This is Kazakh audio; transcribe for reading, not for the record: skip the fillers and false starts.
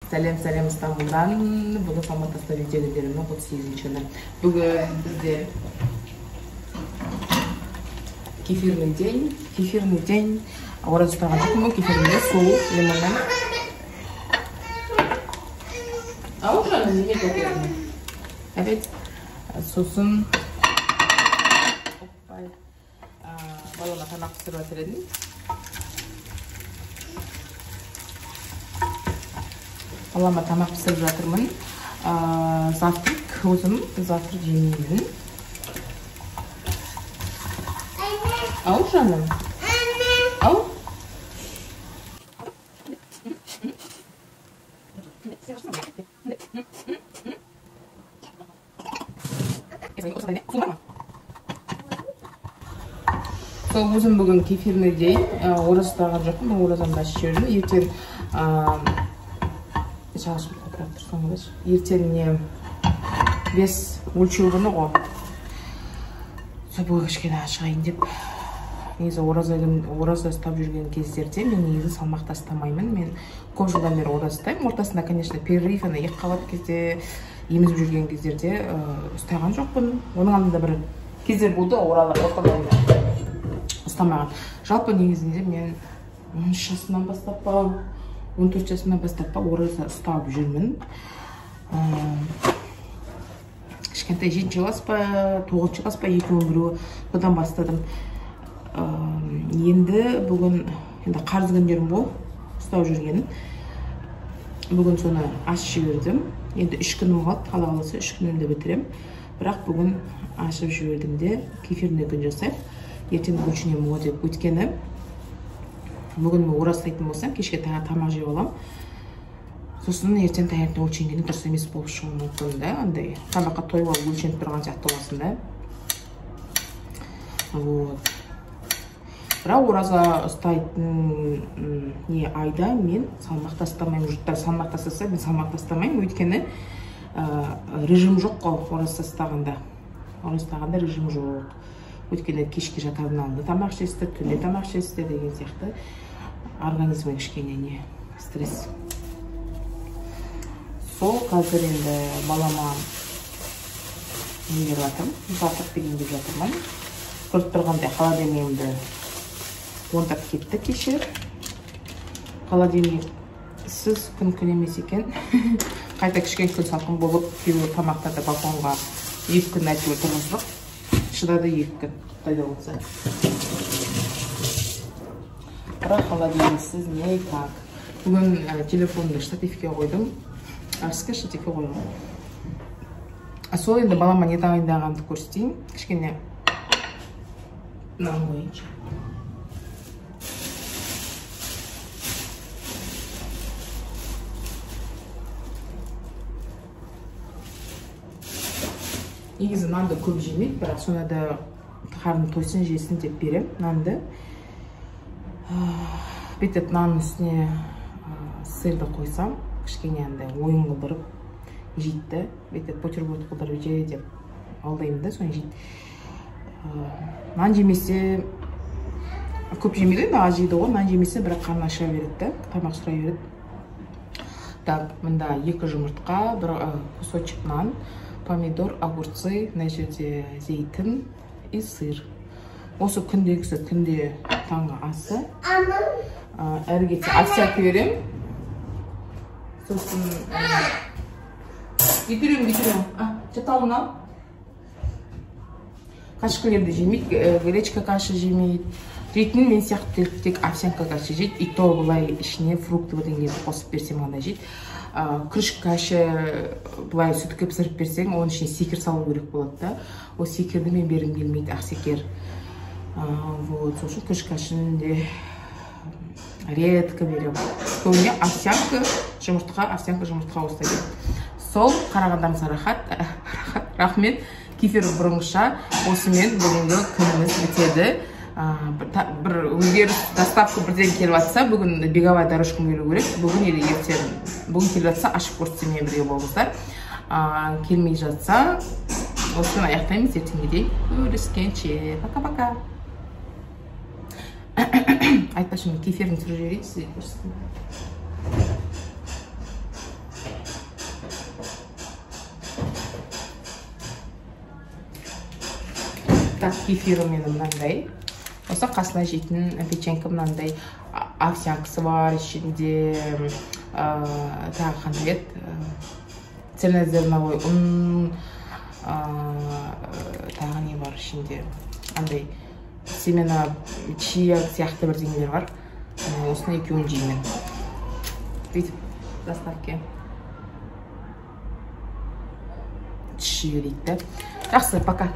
Сәлем Стамбулдан. Бүгін Салмақтаста видео беремін 38 күні. Бүгін бізде кефирный день. Ораза ұстаған жоқпын, кефирный су, лимоннан. Уже неге көтердім. Опять сосын балама тамақ пісіріп жатыр едім. Балама тамақ пісіріп жатырмын. Завтрак, өзім завтрак жемеймін. Ау, жаным? Ау? Сол өзім бүгін кефирный день, ораза ұстаған жоқпын, оразамды ашып жібердім. Ертең ертең бес өлшеу күні ғой. Сол бүгін кішкене шығайын деп. Негізі ораза ұстап жүрген кездерде мен негізі салмақты ұстамаймын. Мен көп жылдан бері ораза ұстаймын. Ортасында, конечно, перерыв, ек қалат кезде, емізіп жүрген кездерде ұстаған жоқпын. Оның алдында бір кездер болды, ұстамаған. Жалпы негізінде мен 13 жасымнан бастап па, 14 жасымнан бастап па ораза ұстап жүрмін. Кішкентай 7 класс па, 9 класс па, екеуін біреуі бұдан бастадым. Енді бүгін қарыз күндерім бол ұстап жүргенім. Бүгін соны ашып жібердім. Енді 3 күнім қалды, Алла қаласа 3 күнімді бітірем. Бірақ бүгін ашып жібердім де кефирный күн жасайық. Ертең өлшенем о деп. Өйткені бүгін мен ораза ұстайтын болсам, кешке тамақ жеп алам. Сосын ертең таңертең өлшенгені дұрыс емес болып шығуы мүмкін да. Андай тамаққа тойып алып өлшеніп тұрған сияқты боласың да. Вот. Бірақ ораза ұстайтын айда мен салмақты ұстамаймын. Жұрттар салмақты ұстаса, мен салмақты ұстамаймын. Өйткені режим жоқ қой ораза ұстағанда. Ораза ұстағанда режим жоқ. Өйткені кешке жатардың алдында тамақ ішесіздер, түнде тамақ ішесіздер деген сияқты организмге кішкене стресс. Сол қазір енді балама не беріп жатырмын, завтрак берейін деп жатырмын. Көріп тұрғандай холодильнигімді ондап кетті кеше. Холодильник сіз күн емес екен. Қайта кішкене күн салқын болып, кейбір тамақтарды балконға 2 күн әйтеуір тұрғыздық. Шыдады 2 күн, қайда болса. Бірақ холодильниксіз не так. Бүгін телефонды штативке қойдым. Арсқа штативке қойдым. Сол енді балама не дайындағанды көрсетейін. Кішкене нан қойыншы. Негізі нанды көп жемейді, бірақ соны да қарны тойсын жесін деп берем нанды. Бүйтіп нанның үстіне сырды қойсам, кішкене ойын қылдырып жейді. Бүйтіп бутерброд қылдырып жей деп алдаймын да, соны жейді. Нан жемесе, көп жемейді, аз жейді ғой, нан жемесе бірақ қарны аша береді да, тамақ сұрай береді. Так, мында 2 жұмыртқа, 1 кусочек нан, помидор, огурцы, на жерде зейтін и сыр. Осы күндегісі күнде таңғы асы. Әрі кетсе овсянка берем. Сосын кетірем. Жаталын ал. Қашқылерді жемейді, гречка каша жемейді. Жейтін мен сияқты тек овсянка каша жейді. И то бұлай ішіне фрукты бірдеңелерді қосып берсем ғана жейді. Күріш каша бұлай сүтке пісіріп берсең, оның ішіне секер салу керек болады да. О секерді мен бергім келмейді, ақ секер. Вот, сосын күріш кашаны де редко берем. Көбіне овсянка, жұмыртқа осылай. Сол қарағандарыңызға рахмет. Кефир бұрынғыша осымен бүгінгі күніміз бітеді. Бір егер доставка бірден келіп жатса, бүгін беговая дорожкам келу керек. Бүгін или ертең. Бүгін келіп жатса, ашып көрсетемін бірге болыңыздар. Келмей жатса, осыны аяқтаймыз, ертеңге дейін көріскенше. Пока-пока. Айтпашы, мен кефирін түсіріп жіберейін, сіздерге көрсетейін. Так, кефирі менің мынандай. Осы қасына жейтін печенька мынандай овсянкасы бар, ішінде тағы қандай еді? Цельнозерновой ұн, тағы не бар ішінде? Андай семена чия сияқты бірдеңелер бар. Осыны екеуін жеймін. Бүйтіп, доставке. Түші дейді. Жақсы, пока.